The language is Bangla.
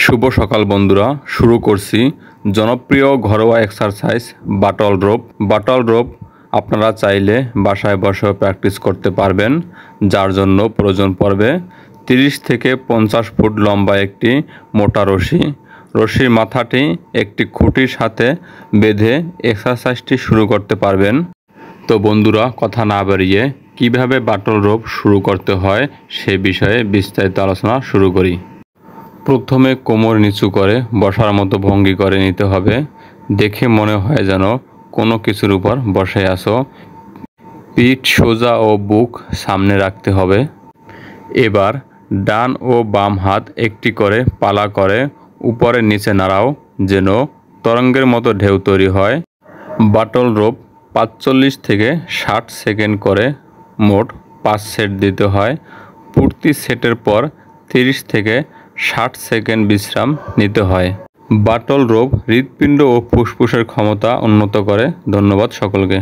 শুভ সকাল বন্ধুরা, শুরু করছি জনপ্রিয় ঘরোয়া এক্সারসাইজ বাটল রোপ। আপনারা চাইলে বাসায় বসেও প্র্যাকটিস করতে পারবেন, যার জন্য প্রয়োজন পড়বে 30 থেকে 50 ফুট লম্বা একটি মোটা রশির মাথাটি একটি খুঁটির সাথে বেঁধে এক্সারসাইজটি শুরু করতে পারবেন। তো বন্ধুরা, কথা না বাড়িয়ে কিভাবে বাটল রোপ শুরু করতে হয় সে বিষয়ে বিস্তারিত আলোচনা শুরু করি। প্রথমে কোমর নিচু করে বসার মতো ভঙ্গি করে নিতে হবে। দেখে মনে হয় যেন কোনো কিছুর উপর বসে আছো। পিঠ সোজা ও বুক সামনে রাখতে হবে। এবার ডান ও বাম হাত একটি করে পালা করে উপরে নিচে নাড়াও, যেন তরঙ্গের মতো ঢেউ তৈরি হয়। বাটল রোপ 45 থেকে 60 সেকেন্ড করে মোট 5 সেট দিতে হয়। প্রতি সেটের পর 30 থেকে 60 সেকেন্ড বিশ্রাম নিতে হয়। বাটল রোপ হৃৎপিণ্ড ও ফুসফুসের ক্ষমতা উন্নত করে। ধন্যবাদ সকলকে।